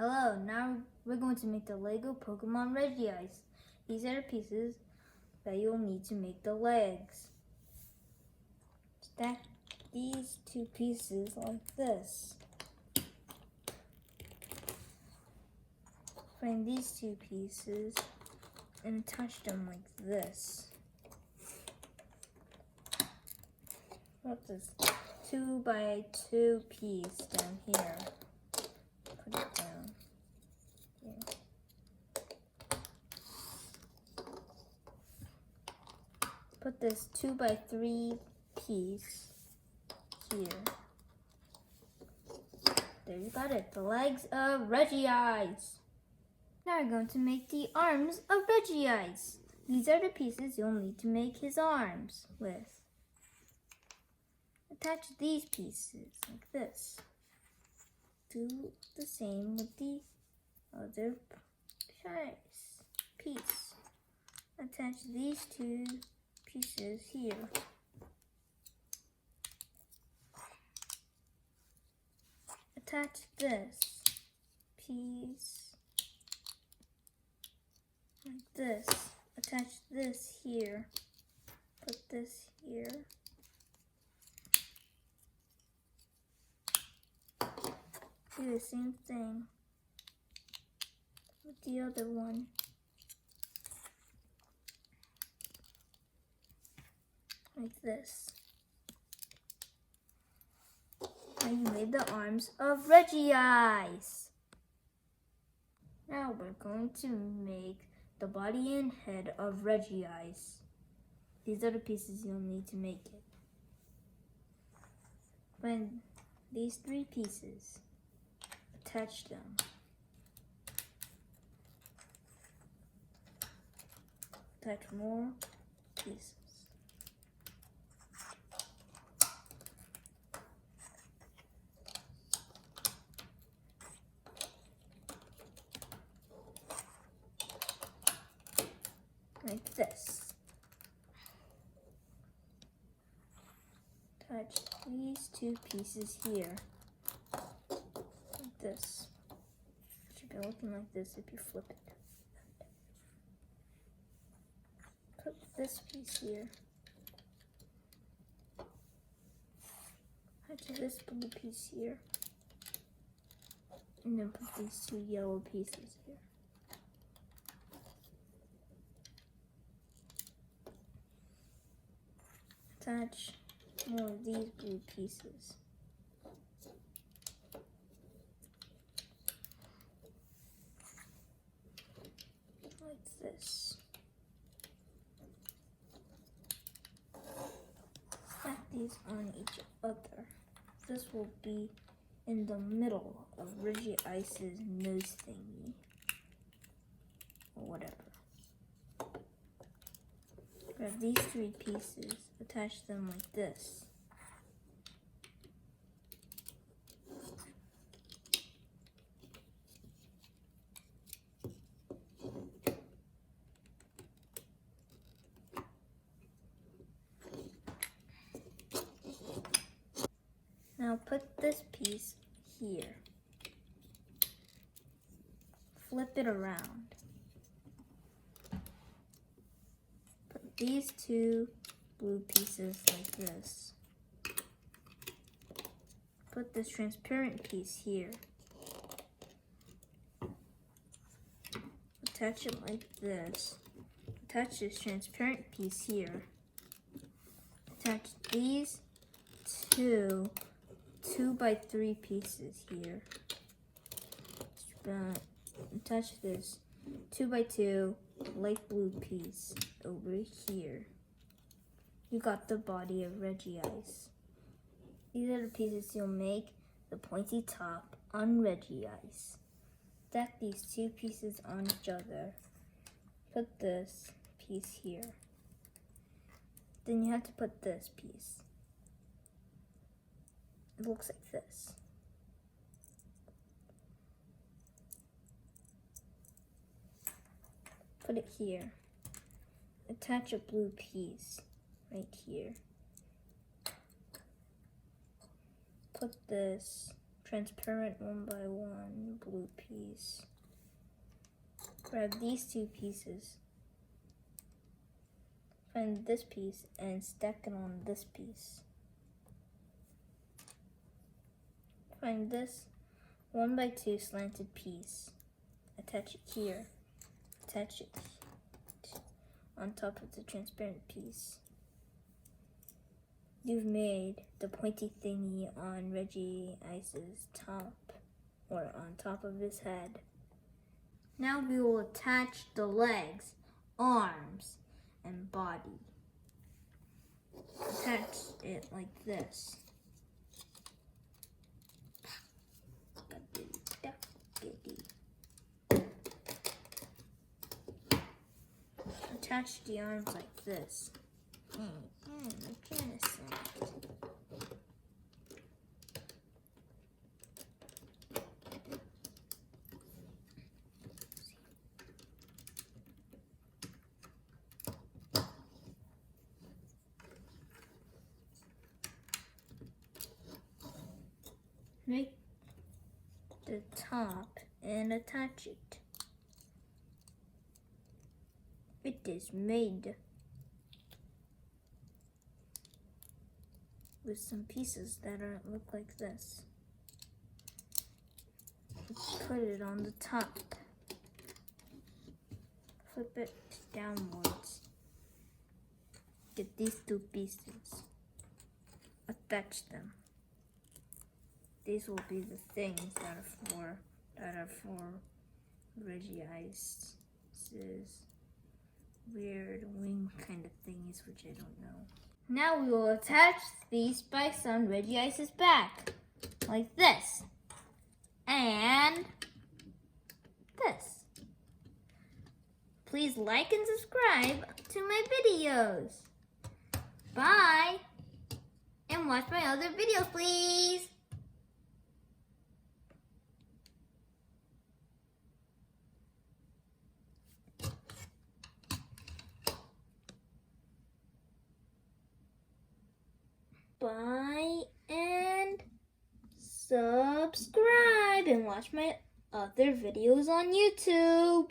Hello, now we're going to make the Lego Pokemon Regice. These are the pieces that you'll need to make the legs. Stack these two pieces like this. Find these two pieces and attach them like this. Put this 2x2 piece down here. Put it down here. Put this 2x3 piece here. There, you got it. The legs of Regice. Now we're going to make the arms of Regice. These are the pieces you'll need to make his arms with. Attach these pieces like this. Do the same with the other piece. Attach these two pieces here. Attach this piece like this. Attach this here. Put this here. Do the same thing with the other one. Like this. Now you made the arms of Regice. Now we're going to make the body and head of Regice. These are the pieces you'll need to make it. Find these three pieces. Attach them. Attach more pieces. Like this. Attach these two pieces here. Like this. It should be looking like this if you flip it. Put this piece here. Attach this blue piece here. And then put these two yellow pieces here. Attach more of these blue pieces. Like this. Stack these on each other. This will be in the middle of Regice's nose thingy. Or whatever. Grab these three pieces, attach them like this. Now put this piece here. Flip it around. These two blue pieces like this. Put this transparent piece here. Attach it like this. Attach this transparent piece here. Attach these two 2x3 pieces here. Attach this 2x2 light blue piece over here. You got the body of Regice. These are the pieces you'll make the pointy top on Regice. Stack these two pieces on each other. Put this piece here. Then you have to put this piece. It looks like this. Put it here. Attach a blue piece right here. Put this transparent 1x1 blue piece. Grab these two pieces. Find this piece and stack it on this piece. Find this 1x2 slanted piece. Attach it here. Attach it on top of the transparent piece. You've made the pointy thingy on Regice's top, or on top of his head. Now we will attach the legs, arms, and body. Attach it like this. Attach the arms like this. Make the top and attach it. It is made with some pieces that look like this. Put it on the top. Flip it downwards. Get these two pieces. Attach them. These will be the things that are for Regice's weird wing kind of thingies, which I don't know. Now we will attach these spikes on Regice's back, like this, and this. Please like and subscribe to my videos. Bye, and watch my other videos, please. Bye and subscribe and watch my other videos on YouTube.